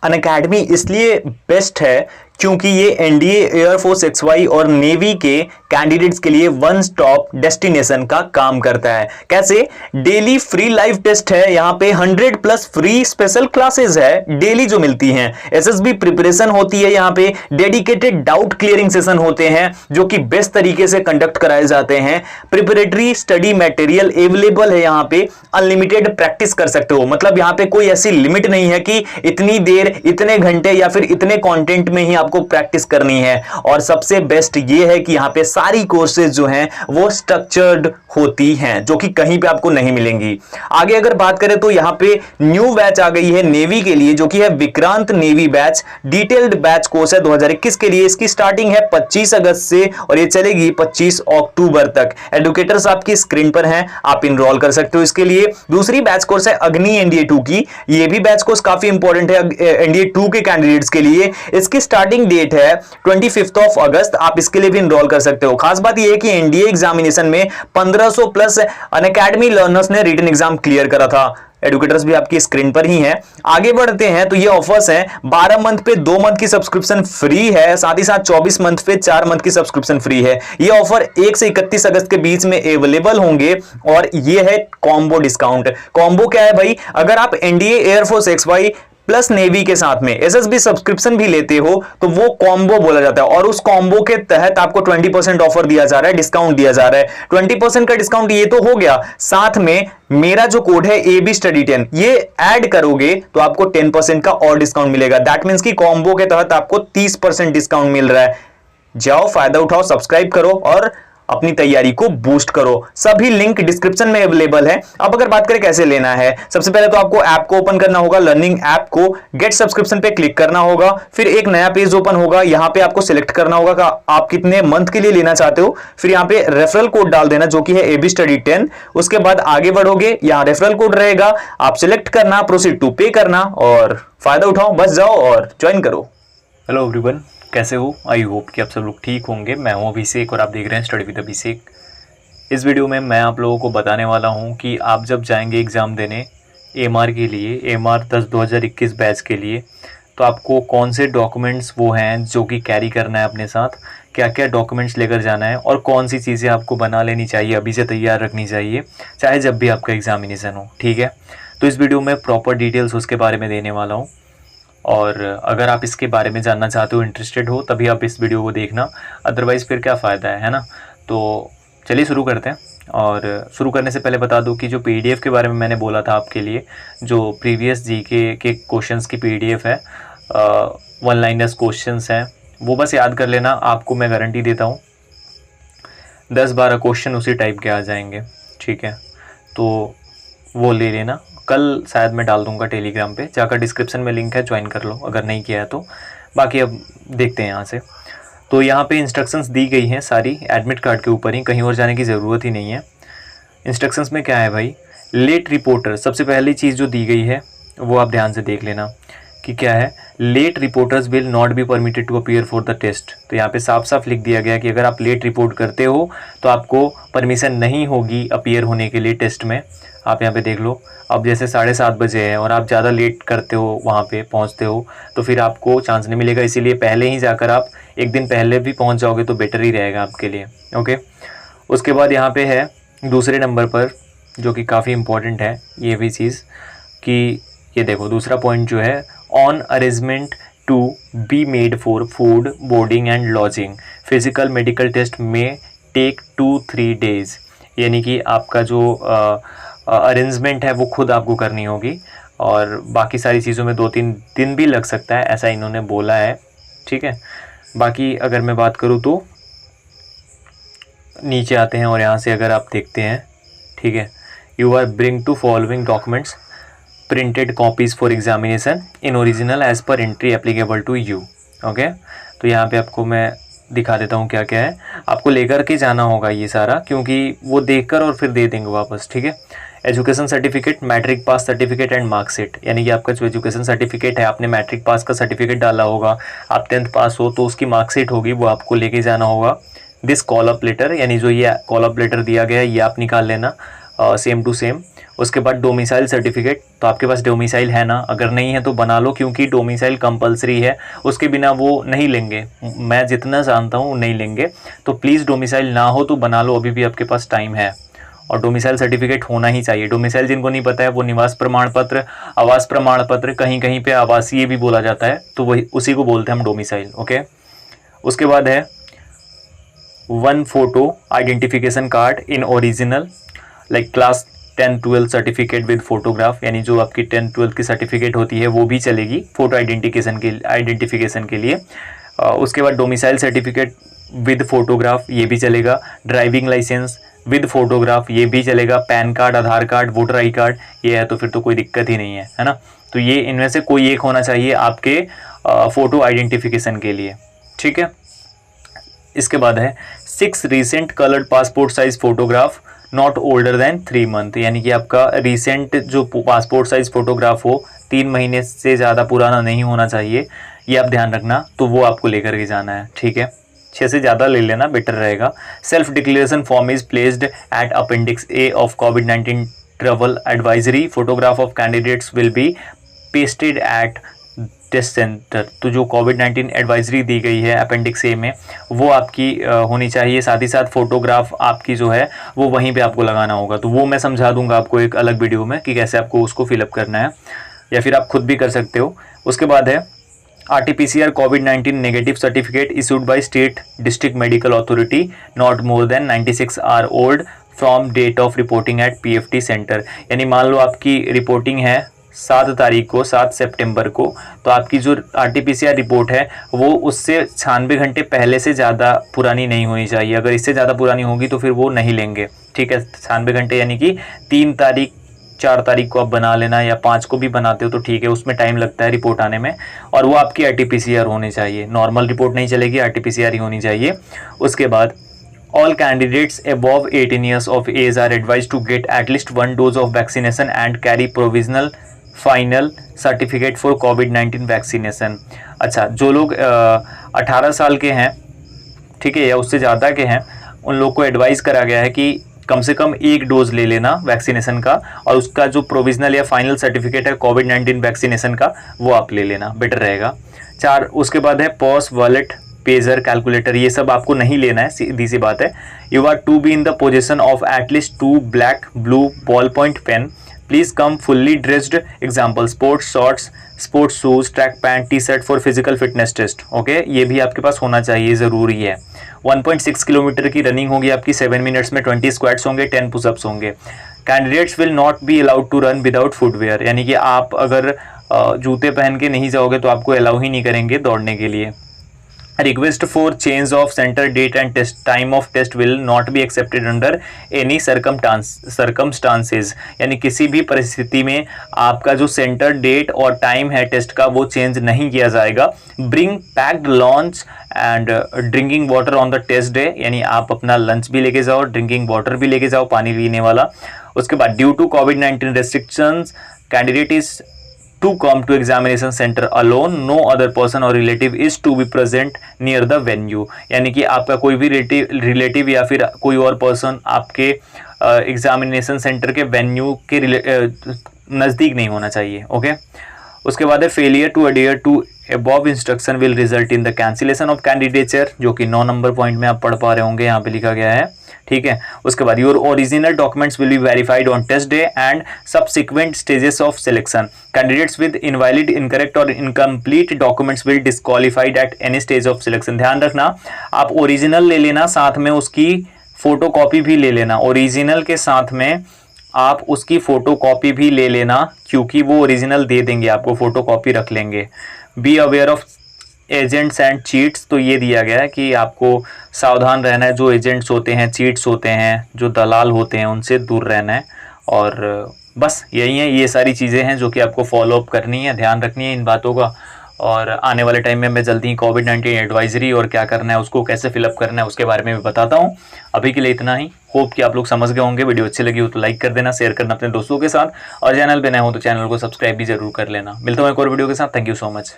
Unacademy इसलिए best है क्योंकि ये एनडीए, एयरफोर्स XY और नेवी के कैंडिडेट्स के लिए वन स्टॉप डेस्टिनेशन का काम करता है। कैसे? डेली फ्री लाइव टेस्ट है, यहाँ पे 100+ फ्री स्पेशल क्लासेस है डेली जो मिलती हैं। एसएसबी प्रिपरेशन होती है, यहाँ पे डेडिकेटेड डाउट क्लियरिंग सेशन होते हैं जो कि बेस्ट तरीके से कंडक्ट कराए जाते हैं। प्रिपरेटरी स्टडी मटेरियल अवेलेबल है, यहाँ पे अनलिमिटेड प्रैक्टिस कर सकते हो। मतलब यहाँ पे कोई ऐसी लिमिट नहीं है कि इतनी देर, इतने घंटे या फिर इतने कंटेंट में ही आपको प्रैक्टिस करनी है। और सबसे बेस्ट ये है कि यहाँ पे सारी कोर्सेज जो हैं वो स्ट्रक्चर्ड होती हैं, जो कि कहीं पे आपको नहीं मिलेंगी। आगे अगर बात करें तो यहाँ पे न्यू बैच आ गई है नेवी के लिए, जो कि है Vikrant navy batch. Detailed batch course है 2021 के लिए। इसकी स्टार्टिंग है 25 अगस्त से और ये चलेगी 25 अक्टूबर तक। एडुकेटर्स आपकी स्क्रीन पर हैं, आप इनरोल कर सकते हो इसके लिए। दूसरी बैच कोर्स है अग्नि एनडीए 2 की। ये भी बैच कोर्स काफी इंपॉर्टेंट है एनडीए 2 के कैंडिडेट्स के लिए। इसकी स्टार्टिंग डेट है 25 अगस्त। आप इसके लिए भी इनरोल कर सकते हो। खास बात यह है कि एनडीए एग्जामिनेशन में 1500+ अनअकैडमी लर्नर्स ने रिटन एग्जाम क्लियर करा था। एडुकेटर्स भी आपकी स्क्रीन पर ही हैं। आगे बढ़ते हैं तो ये ऑफर्स हैं, 12 मंथ पे 2 मंथ की सब्सक्रिप्शन फ्री है, साथ ही साथ 24 मंथ पे 4 मंथ की सब्सक्रिप्शन फ्री है। ये ऑफर 1 से 31 अगस्त के बीच में अवेलेबल होंगे। और ये है कॉम्बो डिस्काउंट। कॉम्बो क्या है भाई? अगर आप NDA, air force XY plus navy के साथ में एसएसबी सब्सक्रिप्शन भी लेते हो तो वो कॉम्बो बोला जाता है। और उस कॉम्बो के तहत आपको 20% ऑफर दिया जा रहा है, डिस्काउंट दिया जा रहा है। 20% का डिस्काउंट ये तो हो गया, साथ में मेरा जो कोड है AB Study 10 ये ऐड करोगे तो आपको 10% का और डिस्काउंट मिलेगा। दैट मींस कि कॉम्बो के तहत आपको 30% डिस्काउंट मिल रहा है। जाओ, फायदा उठाओ, सब्सक्राइब करो और अपनी तैयारी को बूस्ट करो। सभी लिंक डिस्क्रिप्शन में अवेलेबल है। अब अगर बात करें कैसे लेना है, सबसे पहले तो आपको ऐप को ओपन करना होगा, लर्निंग ऐप को गेट सब्सक्रिप्शन पे क्लिक करना होगा। फिर एक नया पेज ओपन होगा, यहां पे आपको सिलेक्ट करना होगा कि आप कितने मंथ के लिए लेना चाहते हो। फिर यहां पे रेफरल कोड डाल देना जो कि है AB Study 10। उसके बाद आगे बढ़ोगे, यहां रेफरल कोड रहेगा, आप सिलेक्ट करना, प्रोसीड टू पे करना और फायदा उठाओ, बस जाओ और ज्वाइन करो। हेलो एवरीवन, कैसे हो? आई होप कि आप सब लोग ठीक होंगे। मैं हूं अभिषेक और आप देख रहे हैं स्टडी विद अभिषेक। इस वीडियो में मैं आप लोगों को बताने वाला हूं कि आप जब जाएंगे एग्ज़ाम देने AMR के लिए, AMR 10 2021 बैच के लिए, तो आपको कौन से डॉक्यूमेंट्स वो हैं जो कि कैरी करना है अपने साथ, क्या क्या डॉक्यूमेंट्स लेकर जाना है और कौन सी चीज़ें आपको बना लेनी चाहिए, अभी से तैयार रखनी चाहिए, चाहे जब भी आपका एग्जामिनेशन हो। ठीक है, तो इस वीडियो में प्रॉपर डिटेल्स उसके बारे में देने वाला हूँ। और अगर आप इसके बारे में जानना चाहते हो, इंटरेस्टेड हो, तभी आप इस वीडियो को देखना, अदरवाइज़ फिर क्या फ़ायदा है ना। तो चलिए शुरू करते हैं। और शुरू करने से पहले बता दूं कि जो PDF के बारे में मैंने बोला था आपके लिए, जो प्रीवियस GK के क्वेश्चंस की PDF है, 1 लाइनर्स क्वेश्चंस हैं, वो बस याद कर लेना। आपको मैं गारंटी देता हूँ 10-12 क्वेश्चन उसी टाइप के आ जाएंगे। ठीक है, तो वो ले लेना। कल शायद मैं डाल दूंगा टेलीग्राम पे, जाकर डिस्क्रिप्शन में लिंक है, ज्वाइन कर लो अगर नहीं किया है तो। बाकी अब देखते हैं यहाँ से। तो यहाँ पे इंस्ट्रक्शंस दी गई हैं सारी एडमिट कार्ड के ऊपर ही, कहीं और जाने की ज़रूरत ही नहीं है। इंस्ट्रक्शंस में क्या है भाई? लेट रिपोर्टर, सबसे पहली चीज़ जो दी गई है वो आप ध्यान से देख लेना कि क्या है। Late reporters will not be permitted to appear for the test. तो यहाँ पे साफ साफ लिख दिया गया कि अगर आप लेट रिपोर्ट करते हो तो आपको परमिशन नहीं होगी अपीयर होने के लिए टेस्ट में। आप यहाँ पे देख लो, अब जैसे 7:30 बजे है और आप ज़्यादा लेट करते हो, वहाँ पे पहुँचते हो, तो फिर आपको चांस नहीं मिलेगा। इसीलिए पहले ही जाकर आप एक दिन पहले भी पहुँच जाओगे तो बेटर ही रहेगा आपके लिए। ओके, उसके बाद यहाँ पे है दूसरे नंबर पर, जो कि काफ़ी इम्पोर्टेंट है ये भी चीज़, कि ये देखो दूसरा पॉइंट जो है, on arrangement to be made for food, boarding and lodging, physical medical test में टेक 2-3 डेज। यानी कि आपका जो अरेंजमेंट है वो खुद आपको करनी होगी और बाकी सारी चीज़ों में 2-3 दिन भी लग सकता है, ऐसा इन्होंने बोला है। ठीक है, बाकी अगर मैं बात करूँ तो नीचे आते हैं और यहाँ से अगर आप देखते हैं, ठीक है, you are bring to following documents, printed copies for examination in original as per entry applicable to you. Okay, तो यहाँ पे आपको मैं दिखा देता हूँ क्या क्या है। आपको लेकर के जाना होगा ये सारा, क्योंकि वो देखकर और फिर दे देंगे वापस। ठीक है, education certificate, matric pass certificate and marksheet. यानी कि आपका जो एजुकेशन सर्टिफिकेट है, आपने मैट्रिक पास का सर्टिफिकेट डाला होगा, आप 10th पास हो तो उसकी मार्कशीट होगी, वो आपको लेके जाना होगा। दिस कॉल अप लेटर, यानी जो ये कॉल अप लेटर दिया गया है ये आप निकाल लेना सेम टू सेम। उसके बाद डोमिसाइल सर्टिफिकेट, तो आपके पास डोमिसाइल है ना, अगर नहीं है तो बना लो, क्योंकि डोमिसाइल कंपलसरी है, उसके बिना वो नहीं लेंगे, मैं जितना जानता हूँ नहीं लेंगे। तो प्लीज़ डोमिसाइल ना हो तो बना लो, अभी भी आपके पास टाइम है। और डोमिसाइल सर्टिफिकेट होना ही चाहिए। डोमिसाइल जिनको नहीं पता है वो निवास प्रमाण पत्र, आवास प्रमाण पत्र, कहीं कहीं पे आवासीय भी बोला जाता है, तो वही उसी को बोलते हैं हम डोमिसाइल। ओके, उसके बाद है 1 photo identification card in original, like class 10-12 certificate with photograph, यानी जो आपकी 10-12 की सर्टिफिकेट होती है वो भी चलेगी फोटो आइडेंटिफिकेशन के लिए। उसके बाद डोमिसाइल सर्टिफिकेट विद फोटोग्राफ, ये भी चलेगा। ड्राइविंग लाइसेंस विद फोटोग्राफ, ये भी चलेगा। Pan card, Aadhaar card, voter I card, ये है तो फिर तो कोई दिक्कत ही नहीं है ना। तो ये इनमें से कोई एक होना चाहिए आपके फ़ोटो आइडेंटिफिकेशन के लिए, ठीक है। इसके बाद है 6 recent coloured passport size photograph not older than 3 month, यानी कि आपका रिसेंट जो पासपोर्ट साइज फोटोग्राफ हो 3 महीने से ज़्यादा पुराना नहीं होना चाहिए, ये आप ध्यान रखना। तो वो आपको लेकर के जाना है, ठीक है। 6 से ज़्यादा ले लेना, बेटर रहेगा। Self declaration form is placed at appendix A of कोविड-19 travel advisory, photograph of candidates will be pasted at test centre. तो जो कोविड-19 एडवाइजरी दी गई है अपेंडिक्स ए में, वो आपकी होनी चाहिए। साथ ही साथ फोटोग्राफ आपकी जो है वो वहीं पे आपको लगाना होगा। तो वो मैं समझा दूंगा आपको एक अलग वीडियो में कि कैसे आपको उसको फिलअप करना है, या फिर आप खुद भी कर सकते हो। उसके बाद है RT-PCR कोविड-19 negative certificate issued by state district medical authority not more than 96 hour old from date of reporting at PFT centre. यानी मान लो आपकी रिपोर्टिंग है 7 तारीख को, 7 सितंबर को, तो आपकी जो RT-PCR रिपोर्ट है वो उससे 96 घंटे पहले से ज़्यादा पुरानी नहीं होनी चाहिए। अगर इससे ज़्यादा पुरानी होगी तो फिर वो नहीं लेंगे, ठीक है। 96 घंटे यानी कि 3 तारीख 4 तारीख को आप बना लेना, या 5 को भी बनाते हो तो ठीक है, उसमें टाइम लगता है रिपोर्ट आने में। और वो आपकी RT-PCR होनी चाहिए, नॉर्मल रिपोर्ट नहीं चलेगी, RT-PCR ही होनी चाहिए। उसके बाद all candidates above 18 years of age are advised to get at least 1 dose of vaccination and carry provisional final certificate for COVID-19 vaccination। अच्छा, जो लोग 18 साल के हैं, ठीक है, या उससे ज़्यादा के हैं, उन लोग को एडवाइस करा गया है कि कम से कम 1 डोज ले लेना वैक्सीनेशन का, और उसका जो प्रोविजनल या फाइनल सर्टिफिकेट है कोविड-19 वैक्सीनेशन का वो आप ले लेना, बेटर रहेगा। 4, उसके बाद है पॉस, वॉलेट, पेजर, कैलकुलेटर, ये सब आपको नहीं लेना है, सीधी सी बात है। You are to be in the position of at least 2 black blue ball point pen, please come fully dressed, example sports shorts, sports shoes, track pant, T-shirt for physical fitness test. Okay, ये भी आपके पास होना चाहिए, ज़रूरी है। 1.6 kilometre की running होगी आपकी 7 मिनट्स में, 20 स्क्वाट्स होंगे, 10 पुशअप्स होंगे। Candidates will not be allowed to run without footwear, यानी कि आप अगर जूते पहन के नहीं जाओगे तो आपको अलाउ ही नहीं करेंगे दौड़ने के लिए। Request for change of centre, date and test time of test will not be accepted under any circumstances, यानी किसी भी परिस्थिति में आपका जो सेंटर, डेट और टाइम है टेस्ट का वो चेंज नहीं किया जाएगा। Bring packed lunch and drinking water on the test day, यानी आप अपना लंच भी लेके जाओ, ड्रिंकिंग वाटर भी लेके जाओ, पानी पीने वाला। उसके बाद ड्यू टू कोविड-19 restrictions candidate is to come to examination center alone, no other person or relative is to be present near the venue, यानी कि आपका कोई भी रिलेटिव या फिर कोई और पर्सन आपके एग्जामिनेशन सेंटर के वेन्यू के नज़दीक नहीं होना चाहिए। ओके, उसके बाद है failure to adhere to above instruction will result in the cancellation of candidature, जो कि 9 नंबर पॉइंट में आप पढ़ पा रहे होंगे, यहाँ पे लिखा गया है, ठीक है। उसके बाद your original documents will be verified on test day and subsequent stages of selection, candidates with invalid, incorrect और incomplete documents will disqualified at any stage of selection. ध्यान रखना, आप ओरिजिनल ले लेना, साथ में उसकी फोटो कॉपी भी ले लेना, ओरिजिनल के साथ में आप उसकी फोटो कॉपी भी ले लेना, क्योंकि वो ओरिजिनल दे देंगे आपको, फोटो कॉपी रख लेंगे। Be aware of agents and cheats, तो ये दिया गया है कि आपको सावधान रहना है, जो एजेंट्स होते हैं, चीट्स होते हैं, जो दलाल होते हैं, उनसे दूर रहना है। और बस यही है, ये सारी चीज़ें हैं जो कि आपको फॉलो अप करनी है, ध्यान रखनी है इन बातों का। और आने वाले टाइम में मैं जल्दी ही कोविड-19 एडवाइजरी और क्या करना है, उसको कैसे फिलअप करना है, उसके बारे में भी बताता हूँ। अभी के लिए इतना ही, होप कि आप लोग समझ गए होंगे। वीडियो अच्छी लगी हो तो लाइक कर देना, शेयर करना अपने दोस्तों के साथ, और चैनल पे नए हो तो चैनल को सब्सक्राइब भी जरूर कर लेना। मिलता हूँ एक और वीडियो के साथ। Thank you so much.